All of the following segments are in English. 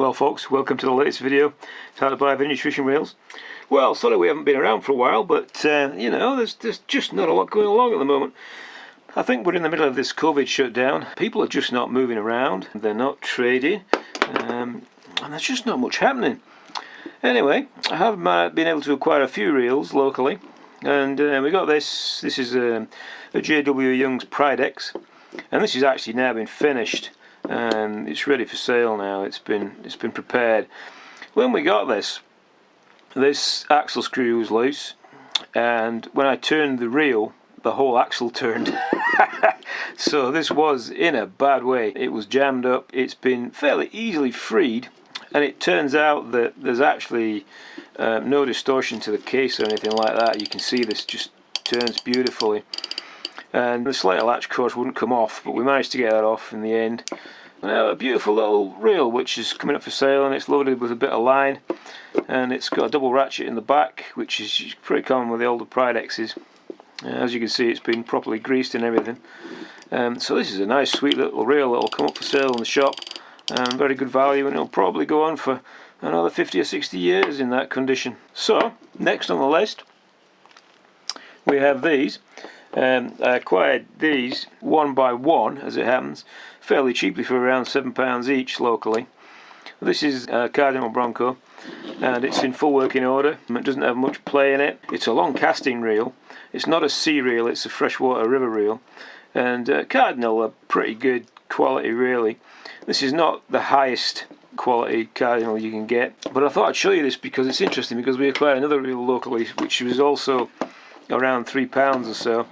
Well folks, welcome to the latest video. It's how to buy vintage fishing reels. Well, sorry we haven't been around for a while, but you know, there's just not a lot going along at the moment. I think we're in the middle of this COVID shutdown. People are just not moving around, they're not trading, and there's just not much happening. Anyway, I have been able to acquire a few reels locally, and we got this. This is a J.W. Young's Pride X, and this has actually now been finished. And it's ready for sale now. It's been prepared. When we got this axle screw was loose, and when I turned the reel, the whole axle turned. So this was in a bad way. It was jammed up. It's been fairly easily freed, and it turns out that there's actually no distortion to the case or anything like that. You can see this just turns beautifully. And the slater latch, of course, wouldn't come off, but we managed to get that off in the end. Now, a beautiful little reel which is coming up for sale, and it's loaded with a bit of line, and it's got a double ratchet in the back, which is pretty common with the older Pride X's. As you can see, it's been properly greased and everything. So this is a nice, sweet little reel that will come up for sale in the shop, and very good value, and it'll probably go on for another 50 or 60 years in that condition. So, next on the list, we have these. I acquired these one by one, as it happens, fairly cheaply for around £7 each locally. This is a Cardinal Bronco, and it's in full working order. It doesn't have much play in it. It's a long casting reel. It's not a sea reel, it's a freshwater river reel. And Cardinal are pretty good quality, really. This is not the highest quality Cardinal you can get, but I thought I'd show you this because it's interesting, because we acquired another reel locally which was also around £3 or so,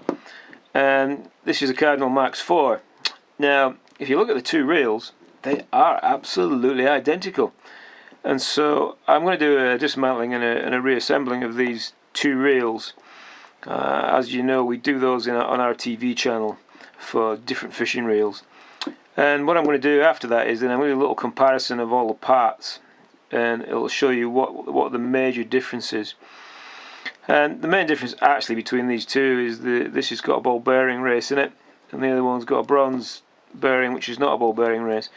and this is a Cardinal Max 4. Now, if you look at the two reels, they are absolutely identical, and so I'm going to do a dismantling and a reassembling of these two reels. As you know, we do those on our TV channel for different fishing reels, and what I'm going to do after that is then I'm going to do a little comparison of all the parts, and it'll show you what the major difference is. And the main difference actually between these two is this has got a ball bearing race in it, and the other one's got a bronze bearing which is not a ball bearing race.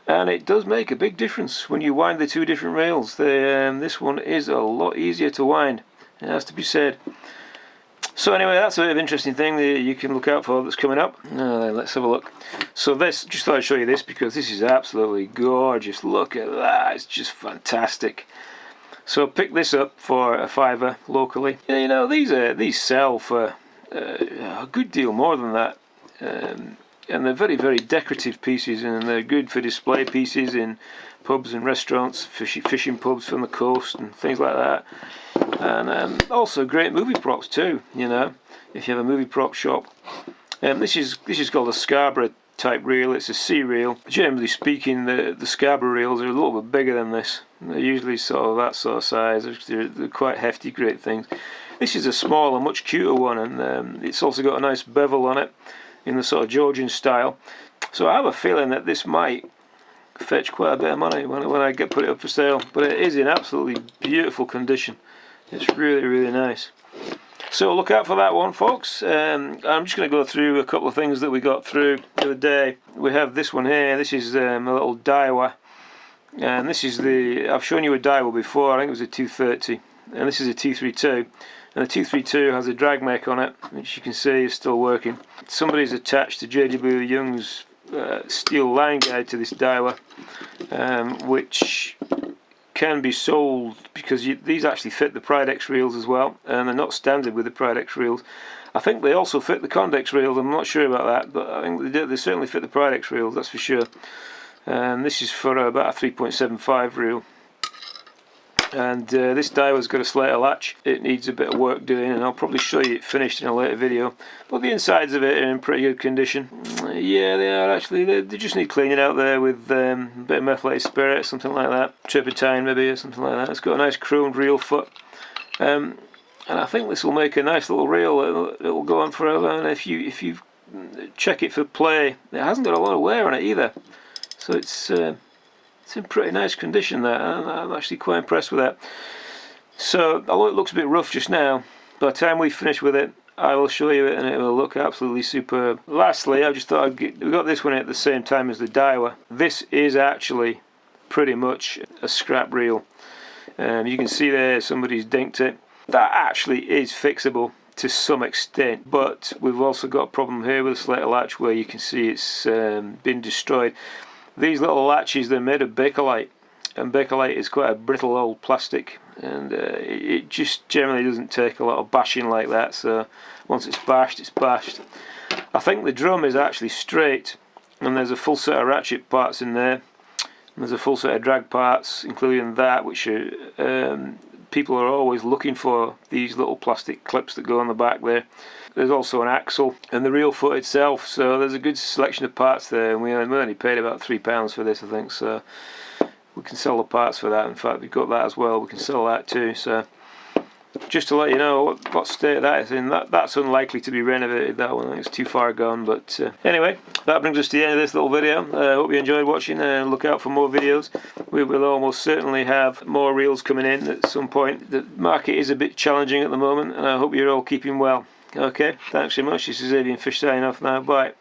And it does make a big difference when you wind the two different rails. This one is a lot easier to wind, it has to be said. So anyway, that's a bit of an interesting thing that you can look out for that's coming up. Let's have a look. So this, just thought I'd show you this because this is absolutely gorgeous. Look at that, it's just fantastic. So I picked this up for a £5 locally. You know, these sell for a good deal more than that, and they're very, very decorative pieces, and they're good for display pieces in pubs and restaurants, fishing pubs from the coast and things like that. And also great movie props too. You know, if you have a movie prop shop. This is called a Scarborough type reel. It's a sea reel. Generally speaking, the Scarborough reels are a little bit bigger than this. They're usually sort of that sort of size. They're quite hefty, great things. This is a smaller, much cuter one, and it's also got a nice bevel on it in the sort of Georgian style. So I have a feeling that this might fetch quite a bit of money when I put it up for sale. But it is in absolutely beautiful condition. It's really, really nice. So look out for that one, folks. I'm just going to go through a couple of things that we got through the other day. We have this one here. This is a little Daiwa, and this is I've shown you a Daiwa before. I think it was a 230, and this is a 232. And the 232 has a drag mech on it, which you can see is still working. Somebody's attached to J.W. Young's steel line guide to this Daiwa, which can be sold because these actually fit the Pride X reels as well, and they're not standard with the Pride X reels. I think they also fit the Condex reels. I'm not sure about that, but I think they certainly fit the Pride X reels, that's for sure. And this is for about a 3.75 reel. And this Daiwa's got a slater latch. It needs a bit of work doing, and I'll probably show you it finished in a later video. But the insides of it are in pretty good condition. Yeah, they are actually. They just need cleaning out there with a bit of methylated spirit, something like that. Turpentine maybe, or something like that. It's got a nice chromed reel foot. And I think this will make a nice little reel. It'll go on forever. And if you check it for play, it hasn't got a lot of wear on it either. So it's in pretty nice condition there. I'm actually quite impressed with that. So, although it looks a bit rough just now, by the time we finish with it, I will show you it and it will look absolutely superb. Lastly, I just thought we got this one at the same time as the Daiwa. This is actually pretty much a scrap reel. You can see there somebody's dinked it. That actually is fixable to some extent, but we've also got a problem here with the slater latch where you can see it's been destroyed. These little latches, they're made of Bakelite, and Bakelite is quite a brittle old plastic, and it just generally doesn't take a lot of bashing like that, so once it's bashed, it's bashed. I think the drum is actually straight, and there's a full set of ratchet parts in there, and there's a full set of drag parts, including that, which are people are always looking for, these little plastic clips that go on the back there. There's also an axle and the reel foot itself, so there's a good selection of parts there, and we only paid about £3 for this, I think, so we can sell the parts for that. In fact, we've got that as well, we can sell that too. So just to let you know what state that is in, that's unlikely to be renovated, that one. I think it's too far gone. But anyway, that brings us to the end of this little video. I hope you enjoyed watching, and look out for more videos. We will almost certainly have more reels coming in at some point. The market is a bit challenging at the moment, and I hope you're all keeping well. Okay, thanks very much. This is Avian Fish signing off now. Bye.